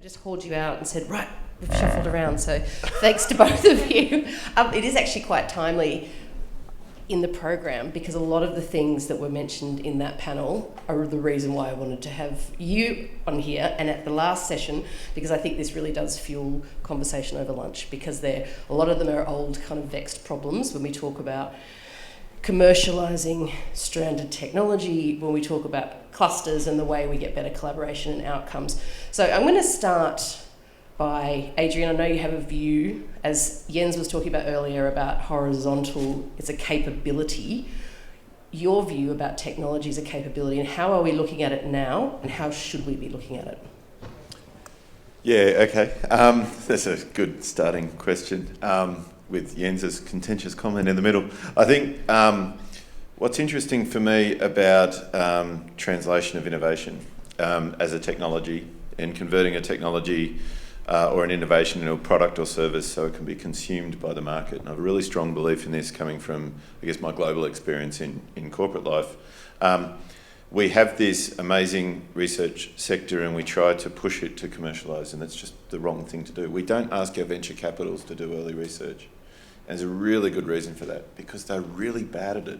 just hauled you out and said, right, we've shuffled around, so thanks to both of you. It is actually quite timely in the program because a lot of the things that were mentioned in that panel are the reason why I wanted to have you on here and at the last session, because I think this really does fuel conversation over lunch, because a lot of them are old kind of vexed problems when we talk about commercialising stranded technology, when we talk about clusters and the way we get better collaboration and outcomes. So I'm going to start by, Adrian, I know you have a view, as Jens was talking about earlier, about horizontal, it's a capability. Your view about technology is a capability, and how are we looking at it now, and how should we be looking at it? Yeah, okay. That's a good starting question. With Jens's contentious comment in the middle. I think what's interesting for me about translation of innovation as a technology and converting a technology or an innovation into a product or service so it can be consumed by the market. And I have a really strong belief in this coming from, I guess, my global experience in corporate life. We have this amazing research sector and we try to push it to commercialise, and that's just the wrong thing to do. We don't ask our venture capitals to do early research. And there's a really good reason for that, because they're really bad at it.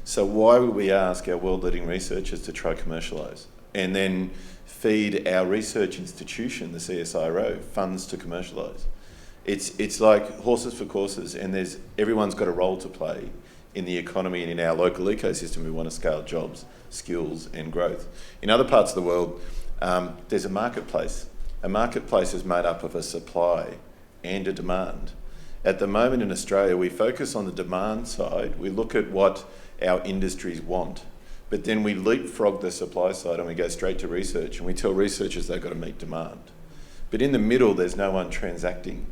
So why would we ask our world-leading researchers to try commercialise and then feed our research institution, the CSIRO, funds to commercialise? It's like horses for courses, and everyone's got a role to play in the economy and in our local ecosystem. We want to scale jobs, skills and growth. In other parts of the world, there's a marketplace. A marketplace is made up of a supply and a demand. At the moment in Australia, we focus on the demand side. We look at what our industries want, but then we leapfrog the supply side and we go straight to research, and we tell researchers they've got to meet demand. But in the middle, there's no one transacting.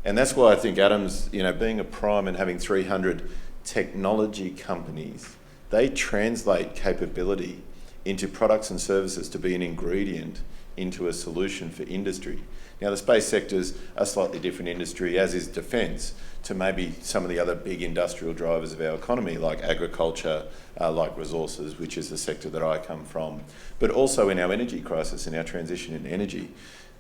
And that's why I think Adam's, being a prime and having 300 technology companies, they translate capability into products and services to be an ingredient into a solution for industry. Now, the space sector's a slightly different industry, as is defence, to maybe some of the other big industrial drivers of our economy, like agriculture, like resources, which is the sector that I come from. But also in our energy crisis, in our transition in energy,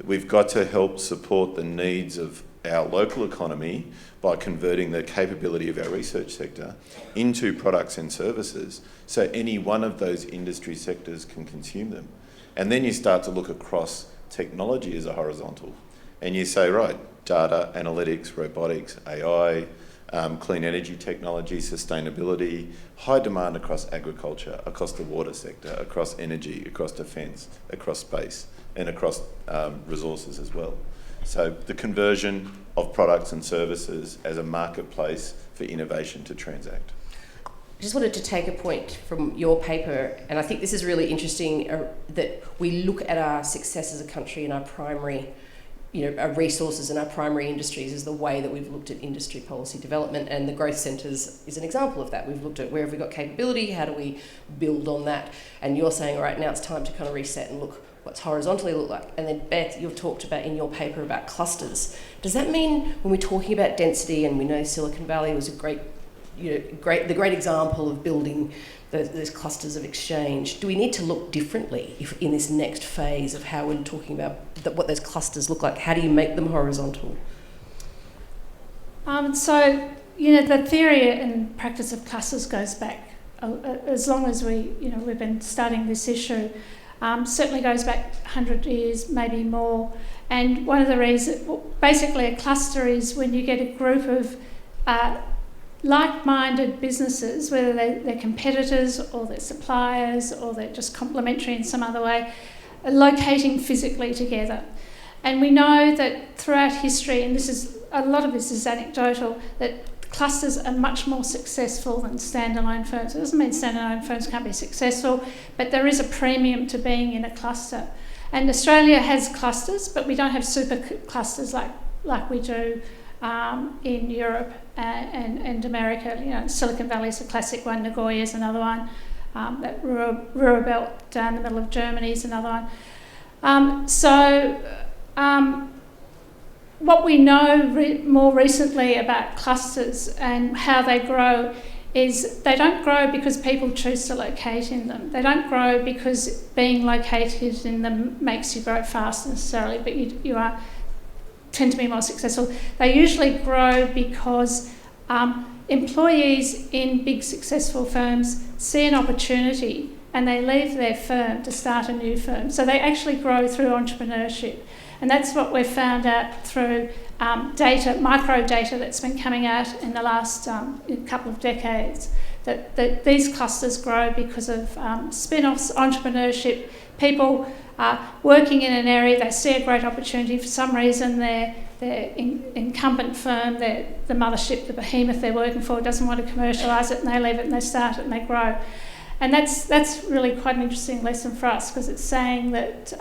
we've got to help support the needs of our local economy by converting the capability of our research sector into products and services, so any one of those industry sectors can consume them. And then you start to look across technology as a horizontal, and you say, right, data, analytics, robotics, AI, clean energy technology, sustainability, high demand across agriculture, across the water sector, across energy, across defence, across space, and across resources as well. So the conversion of products and services as a marketplace for innovation to transact. I just wanted to take a point from your paper, and I think this is really interesting, that we look at our success as a country and our primary, our resources and our primary industries as the way that we've looked at industry policy development, and the growth centres is an example of that. We've looked at where have we got capability, how do we build on that, and you're saying, all right, now it's time to kind of reset and look what's horizontally look like. And then Beth, you've talked about in your paper about clusters. Does that mean when we're talking about density, and we know Silicon Valley was the great example of building those clusters of exchange, do we need to look differently in this next phase of how we're talking about what those clusters look like? How do you make them horizontal? The theory and practice of clusters goes back as long as we've been studying this issue. Certainly goes back 100 years, maybe more. And one of the reasons, basically a cluster is when you get a group of like-minded businesses, whether they're competitors or they're suppliers or they're just complementary in some other way, are locating physically together. And we know that throughout history, and a lot of this is anecdotal, that clusters are much more successful than standalone firms. It doesn't mean standalone firms can't be successful, but there is a premium to being in a cluster. And Australia has clusters, but we don't have super clusters like we do in Europe and America. Silicon Valley is a classic one, Nagoya is another one, that Ruhr Belt down the middle of Germany is another one. What we know more recently about clusters and how they grow is they don't grow because people choose to locate in them. They don't grow because being located in them makes you grow faster necessarily, but you tend to be more successful. They usually grow because employees in big successful firms see an opportunity and they leave their firm to start a new firm. So they actually grow through entrepreneurship. And that's what we've found out through data, micro data that's been coming out in the last couple of decades, that these clusters grow because of spin-offs, entrepreneurship, people working in an area, they see a great opportunity. For some reason, their incumbent firm, the mothership, the behemoth they're working for, doesn't want to commercialise it, and they leave it and they start it and they grow. And that's really quite an interesting lesson for us, because it's saying that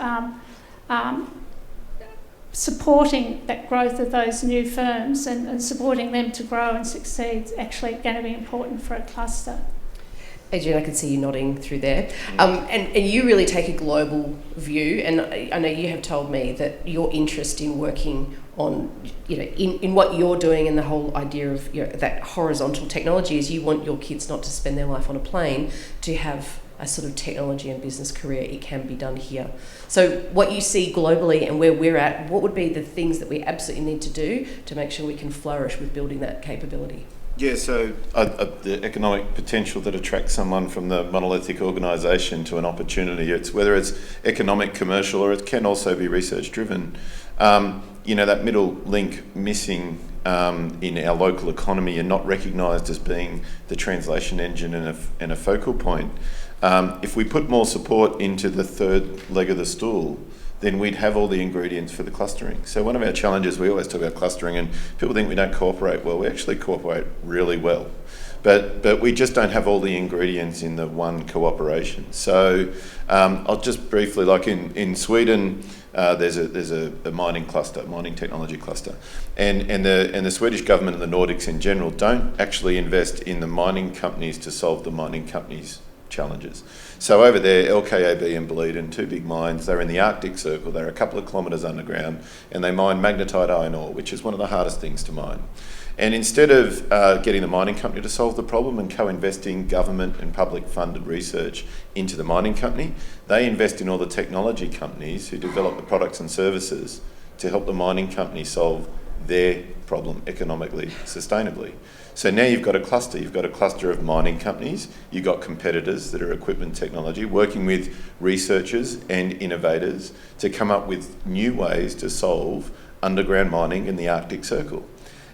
supporting that growth of those new firms and supporting them to grow and succeed is actually going to be important for a cluster. Adrian, I can see you nodding through there. And you really take a global view, and I know you have told me that your interest in working on, in what you're doing, and the whole idea of that horizontal technology is you want your kids not to spend their life on a plane, to have a sort of technology and business career. It can be done here. So what you see globally and where we're at, what would be the things that we absolutely need to do to make sure we can flourish with building that capability? Yeah, so the economic potential that attracts someone from the monolithic organisation to an opportunity, it's whether it's economic, commercial, or it can also be research driven. That middle link missing in our local economy and not recognised as being the translation engine and a focal point. If we put more support into the third leg of the stool, then we'd have all the ingredients for the clustering. So one of our challenges, we always talk about clustering, and people think we don't cooperate well. We actually cooperate really well. But we just don't have all the ingredients in the one cooperation. So I'll just briefly, like in Sweden, there's a mining cluster, mining technology cluster, and the Swedish government and the Nordics in general don't actually invest in the mining companies to solve the mining companies' challenges. So over there, LKAB and Boliden, two big mines, they're in the Arctic Circle, they're a couple of kilometres underground, and they mine magnetite iron ore, which is one of the hardest things to mine. And instead of getting the mining company to solve the problem and co-investing government and public funded research into the mining company, they invest in all the technology companies who develop the products and services to help the mining company solve their problem economically, sustainably. So now you've got a cluster of mining companies, you've got competitors that are equipment technology, working with researchers and innovators to come up with new ways to solve underground mining in the Arctic Circle.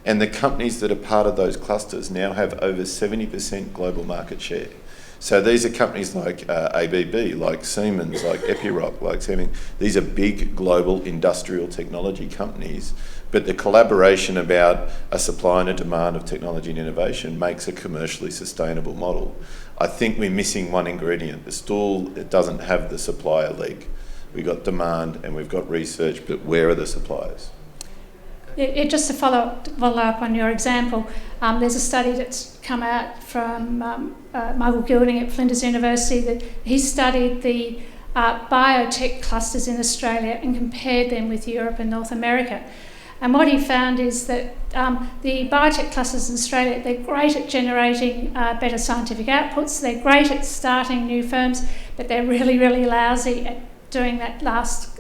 And the companies that are part of those clusters now have over 70% global market share. So these are companies like ABB, like Siemens, like Epiroc, like Siemens. These are big global industrial technology companies, but the collaboration about a supply and a demand of technology and innovation makes a commercially sustainable model. I think we're missing one ingredient. The stool, it doesn't have the supplier leg. We've got demand and we've got research, but where are the suppliers? Just to follow up on your example, there's a study that's come out from Michael Gilding at Flinders University that he studied the biotech clusters in Australia and compared them with Europe and North America. And what he found is that the biotech clusters in Australia, they're great at generating better scientific outputs, they're great at starting new firms, but they're really, really lousy at doing that last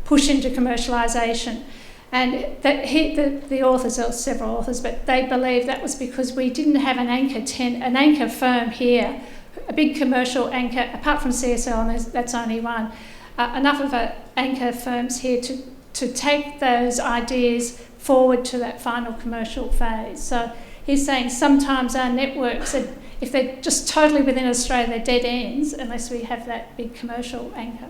push into commercialisation. And the authors, there were several authors, but they believe that was because we didn't have an anchor firm here, a big commercial anchor, apart from CSL, and that's only one, enough of anchor firms here to take those ideas forward to that final commercial phase. So he's saying sometimes our networks, if they're just totally within Australia, they're dead ends unless we have that big commercial anchor.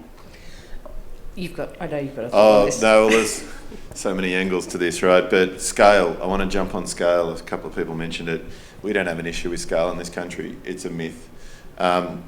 I know you've got a thought on this. No, well, there's so many angles to this, right? But scale, I want to jump on scale. A couple of people mentioned it. We don't have an issue with scale in this country. It's a myth.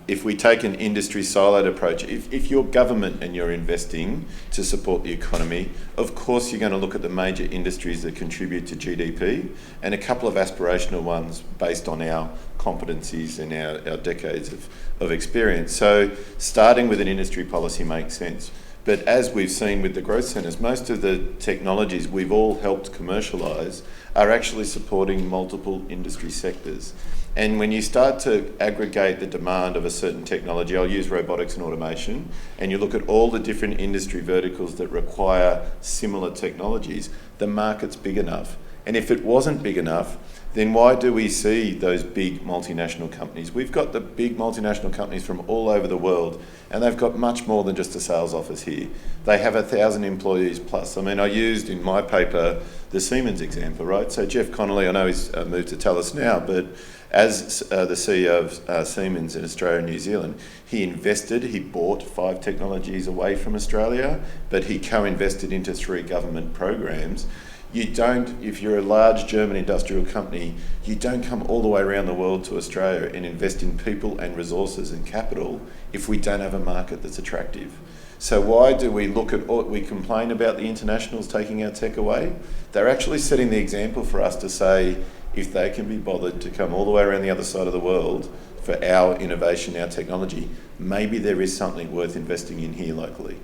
If we take an industry siloed approach, if you're government and you're investing to support the economy, of course you're going to look at the major industries that contribute to GDP and a couple of aspirational ones based on our competencies and our decades of experience. So starting with an industry policy makes sense. But as we've seen with the growth centres, most of the technologies we've all helped commercialise are actually supporting multiple industry sectors. And when you start to aggregate the demand of a certain technology, I'll use robotics and automation, and you look at all the different industry verticals that require similar technologies, the market's big enough. And if it wasn't big enough, then why do we see those big multinational companies? We've got the big multinational companies from all over the world, and they've got much more than just a sales office here. They have 1,000 employees plus. I mean, I used in my paper the Siemens example, right? So Jeff Connolly, I know he's moved to TELUS now, but as the CEO of Siemens in Australia and New Zealand, he bought 5 technologies away from Australia, but he co-invested into 3 government programs. If you're a large German industrial company, you don't come all the way around the world to Australia and invest in people and resources and capital if we don't have a market that's attractive. So why do we we complain about the internationals taking our tech away? They're actually setting the example for us to say, if they can be bothered to come all the way around the other side of the world for our innovation, our technology, maybe there is something worth investing in here locally.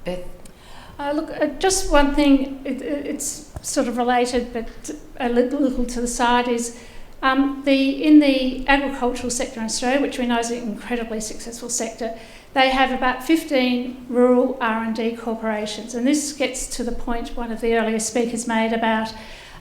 Beth? Look, just one thing, it's sort of related but a little to the side, is in the agricultural sector in Australia, which we know is an incredibly successful sector, they have about 15 rural R&D corporations, and this gets to the point one of the earlier speakers made about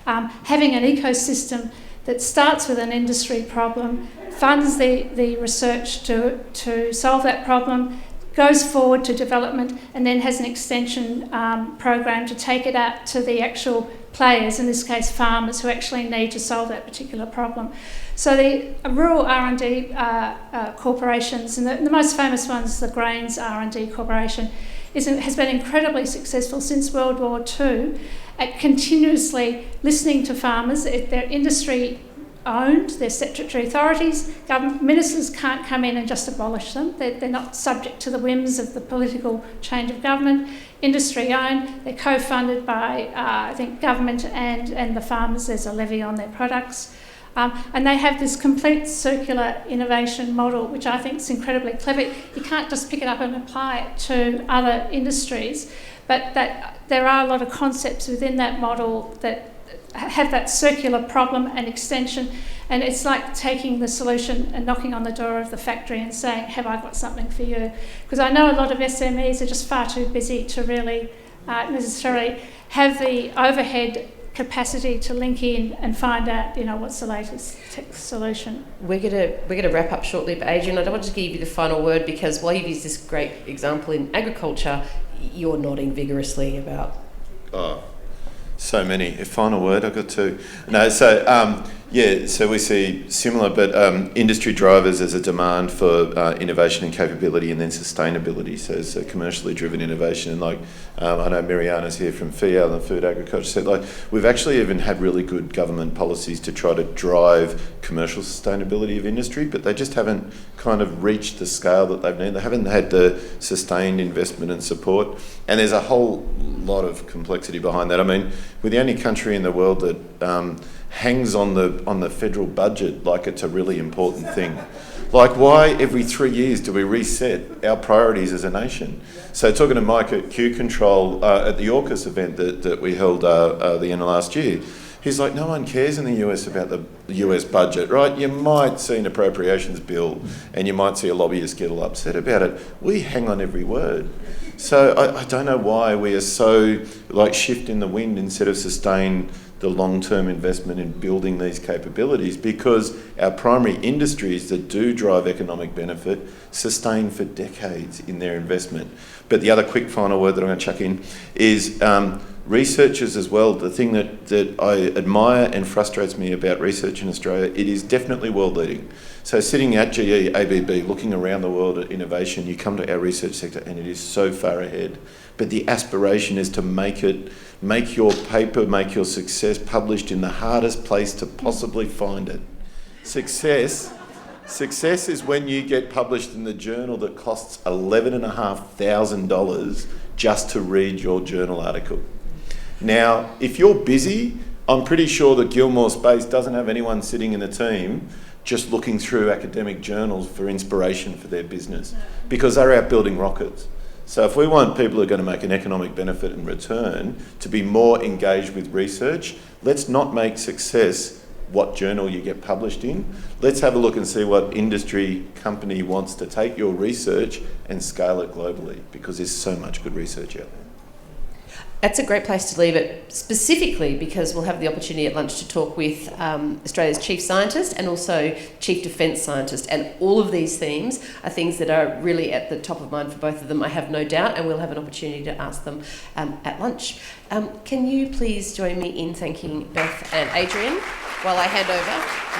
having an ecosystem that starts with an industry problem, funds the research to solve that problem, goes forward to development, and then has an extension program to take it out to the actual players, in this case farmers, who actually need to solve that particular problem. So the rural R&D corporations, and the most famous one is the Grains R&D Corporation, has been incredibly successful since World War II at continuously listening to farmers. They're industry owned, they're statutory authorities. Government ministers can't come in and just abolish them. They're not subject to the whims of the political change of government. Industry owned, they're co-funded by, I think, government and the farmers. There's a levy on their products. And they have this complete circular innovation model, which I think is incredibly clever. You can't just pick it up and apply it to other industries, but that there are a lot of concepts within that model that have that circular problem and extension, and it's like taking the solution and knocking on the door of the factory and saying, have I got something for you? Because I know a lot of SMEs are just far too busy to really necessarily have the overhead capacity to link in and find out, what's the latest tech solution. We're gonna wrap up shortly, but Adrian, I don't want to give you the final word, because while you've used this great example in agriculture, you're nodding vigorously about. Oh, so many. A final word, I've got 2. No, so so we see similar, but industry drivers as a demand for innovation and capability, and then sustainability. So it's a commercially driven innovation. And I know Mariana's here from FIAL and Food Agriculture said, we've actually even had really good government policies to try to drive commercial sustainability of industry, but they just haven't kind of reached the scale that they've needed. They haven't had the sustained investment and support. And there's a whole lot of complexity behind that. I mean, we're the only country in the world that hangs on the federal budget like it's a really important thing. Why every 3 years do we reset our priorities as a nation? So talking to Mike at Q Control at the AUKUS event that we held the end of last year, he's like, no one cares in the US about the US budget, right? You might see an appropriations bill and you might see a lobbyist get all upset about it. We hang on every word. So I don't know why we are so shift in the wind instead of sustain the long-term investment in building these capabilities, because our primary industries that do drive economic benefit sustain for decades in their investment. But the other quick final word that I'm going to chuck in is researchers as well. The thing that I admire and frustrates me about research in Australia, it is definitely world leading. So sitting at GE, ABB, looking around the world at innovation, you come to our research sector and it is so far ahead. But the aspiration is to make your paper, make your success published in the hardest place to possibly find it. Success is when you get published in the journal that costs $11,500 just to read your journal article. Now, if you're busy, I'm pretty sure that Gilmore Space doesn't have anyone sitting in the team just looking through academic journals for inspiration for their business, because they're out building rockets. So if we want people who are going to make an economic benefit in return to be more engaged with research, let's not make success what journal you get published in. Let's have a look and see what industry company wants to take your research and scale it globally, because there's so much good research out there. That's a great place to leave it, specifically because we'll have the opportunity at lunch to talk with Australia's Chief Scientist and also Chief Defence Scientist. And all of these themes are things that are really at the top of mind for both of them, I have no doubt, and we'll have an opportunity to ask them at lunch. Can you please join me in thanking Beth and Adrian while I hand over?